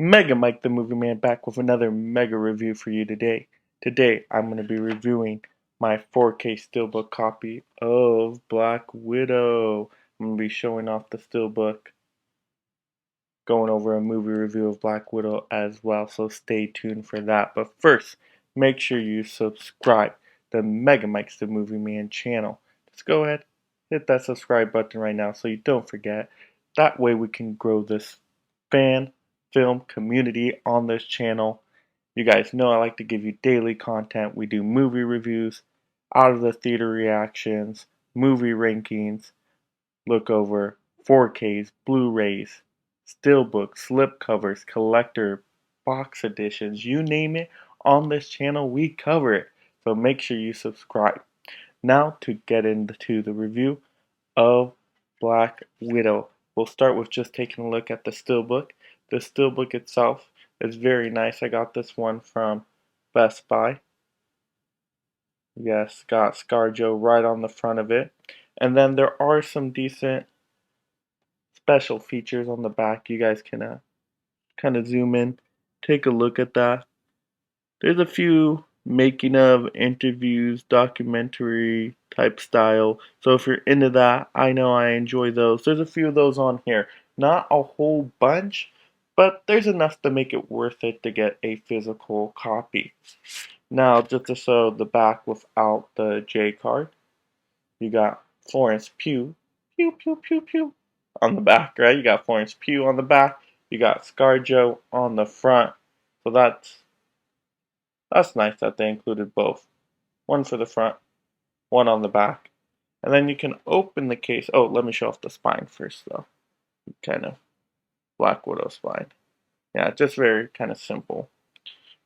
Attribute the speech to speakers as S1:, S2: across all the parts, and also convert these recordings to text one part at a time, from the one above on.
S1: Mega Mike the Movie Man back with another mega review for you today. Today I'm going to be reviewing my 4K Steelbook copy of Black Widow. I'm going to be showing off the Steelbook, going over a movie review of Black Widow as well, so stay tuned for that. But first, make sure you subscribe to Mega Mike's the Movie Man channel. Just go ahead, hit that subscribe button right now so you don't forget. That way we can grow this fan film community on this channel. You guys know I like to give you daily content. We do movie reviews, out of the theater reactions, movie rankings, look over 4Ks, Blu-rays, steelbooks, slipcovers, collector, box editions, you name it, on this channel we cover it. So make sure you subscribe. Now to get into the review of Black Widow. We'll start with just taking a look at the steelbook. The steelbook itself is very nice. I got this one from Best Buy. Yes, got ScarJo right on the front of it. And then there are some decent special features on the back. You guys can kind of zoom in, take a look at that. There's a few making of interviews, documentary type style. So if you're into that, I know I enjoy those. There's a few of those on here. Not a whole bunch, but there's enough to make it worth it to get a physical copy. Now, just to show the back without the J card, you got Florence Pugh, pew pew pew pew, on the back, right? You got Florence Pugh on the back. You got ScarJo on the front. So that's nice that they included both. One for the front, one on the back. And then you can open the case. Oh, let me show off the spine first, though. Kind of Black Widow spine. Yeah, just very kind of simple.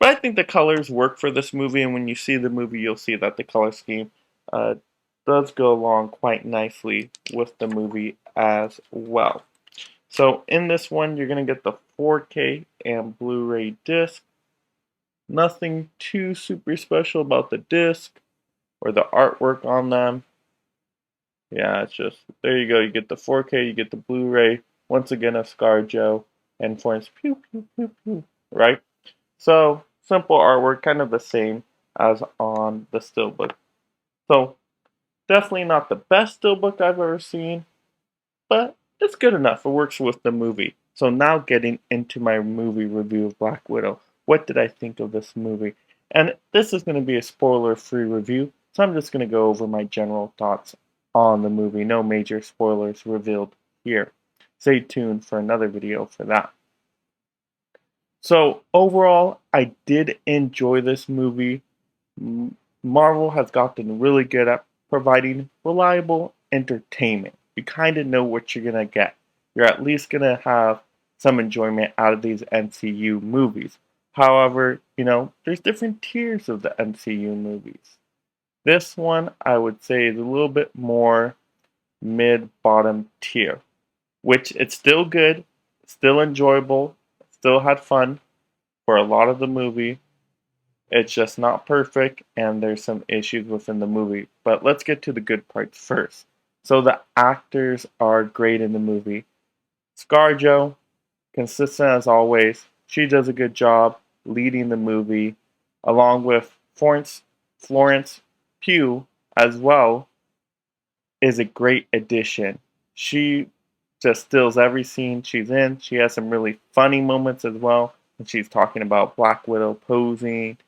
S1: But I think the colors work for this movie, and when you see the movie, you'll see that the color scheme does go along quite nicely with the movie as well. So in this one, you're going to get the 4K and Blu-ray disc. Nothing too super special about the disc or the artwork on them. Yeah, it's just, there you go. You get the 4K, you get the Blu-ray. Once again, a ScarJo and Florence pew pew pew pew, right? So simple artwork, kind of the same as on the steelbook. So definitely not the best steelbook I've ever seen, but it's good enough. It works with the movie. So now getting into my movie review of Black Widow. What did I think of this movie? And this is going to be a spoiler-free review, so I'm just going to go over my general thoughts on the movie. No major spoilers revealed here. Stay tuned for another video for that. So overall, I did enjoy this movie. Marvel has gotten really good at providing reliable entertainment. You kind of know what you're going to get. You're at least going to have some enjoyment out of these MCU movies. However, there's different tiers of the MCU movies. This one, I would say, is a little bit more mid-bottom tier, which it's still good, still enjoyable, still had fun for a lot of the movie. It's just not perfect, and there's some issues within the movie. But let's get to the good parts first. So the actors are great in the movie. ScarJo, consistent as always. She does a good job leading the movie, along with Florence Pugh as well, is a great addition. She just steals every scene she's in. She has some really funny moments as well when she's talking about Black Widow posing.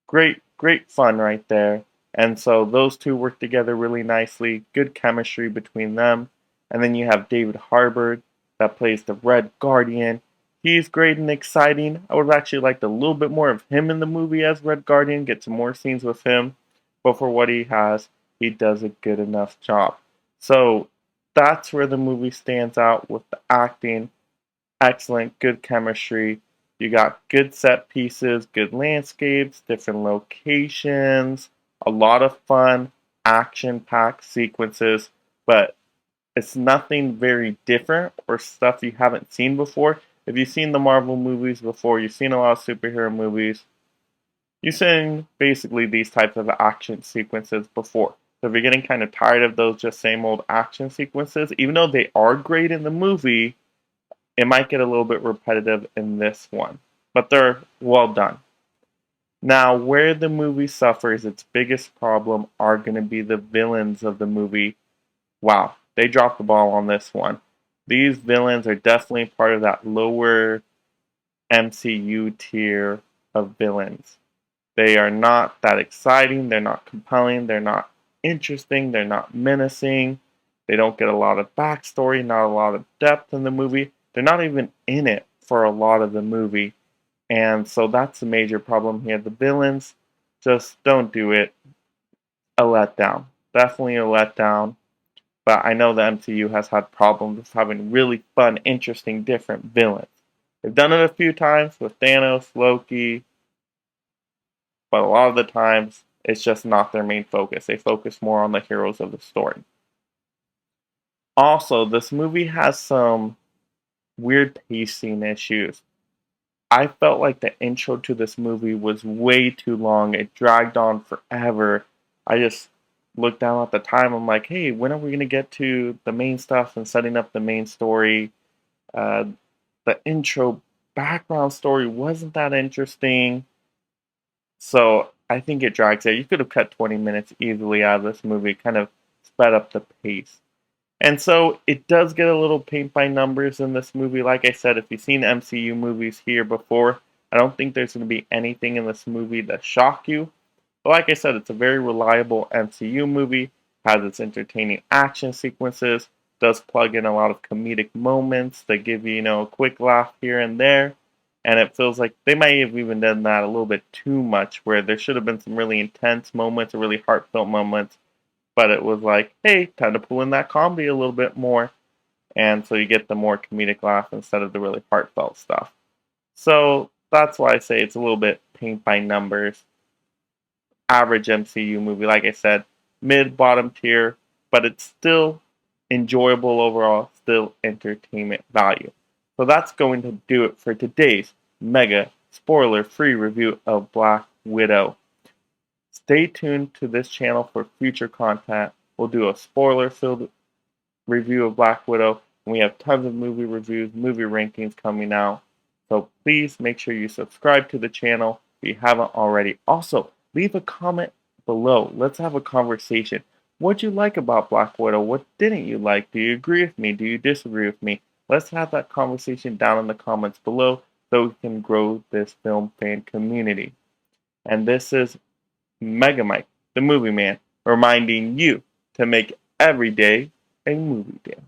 S1: Great fun right there. And so those two work together really nicely. Good chemistry between them. And then you have David Harbour that plays the Red Guardian. He's great and exciting. I would have actually liked a little bit more of him in the movie as Red Guardian. Get some more scenes with him. But for what he has, he does a good enough job. So that's where the movie stands out with the acting. Excellent, good chemistry. You got good set pieces, good landscapes, different locations, a lot of fun, action-packed sequences, but it's nothing very different or stuff you haven't seen before. If you've seen the Marvel movies before, you've seen a lot of superhero movies, you've seen basically these types of action sequences before. So if you're getting kind of tired of those just same old action sequences, even though they are great in the movie, It might get a little bit repetitive in this one, but they're well done. Now, where the movie suffers its biggest problem are going to be the villains of the movie. Wow, they dropped the ball on this one. These villains are definitely part of that lower MCU tier of villains. They are not that exciting, they're not compelling, they're not interesting, they're not menacing. They don't get a lot of backstory, not a lot of depth in the movie. They're not even in it for a lot of the movie. And so that's a major problem here. The villains just don't do it. A letdown. Definitely a letdown. But I know the MCU has had problems with having really fun, interesting, different villains. They've done it a few times with Thanos, Loki, but a lot of the times it's just not their main focus. They focus more on the heroes of the story. Also, this movie has some weird pacing issues. I felt like the intro to this movie was way too long. It dragged on forever. I just looked down at the time. I'm like, hey, when are we going to get to the main stuff and setting up the main story? Uh, the intro background story wasn't that interesting. So I think it drags there. You could have cut 20 minutes easily out of this movie, kind of sped up the pace. And so it does get a little paint by numbers in this movie. Like I said, if you've seen MCU movies here before, I don't think there's going to be anything in this movie that shock you. But like I said, it's a very reliable MCU movie, has its entertaining action sequences, does plug in a lot of comedic moments that give you, a quick laugh here and there. And it feels like they might have even done that a little bit too much, where there should have been some really intense moments or really heartfelt moments. But it was like, hey, time to pull in that comedy a little bit more. And so you get the more comedic laugh instead of the really heartfelt stuff. So that's why I say it's a little bit paint by numbers. Average MCU movie, like I said, mid bottom tier, but it's still enjoyable overall, still entertainment value. So that's going to do it for today's mega spoiler free review of Black Widow. Stay tuned to this channel for future content. We'll do a spoiler filled review of Black Widow, and we have tons of movie reviews, movie rankings coming out. So please make sure you subscribe to the channel if you haven't already. Also, leave a comment below. Let's have a conversation. What'd you like about Black Widow? What didn't you like? Do you agree with me? Do you disagree with me? Let's have that conversation down in the comments below so we can grow this film fan community. And this is Mega Mike, the Movie Man, reminding you to make every day a movie day.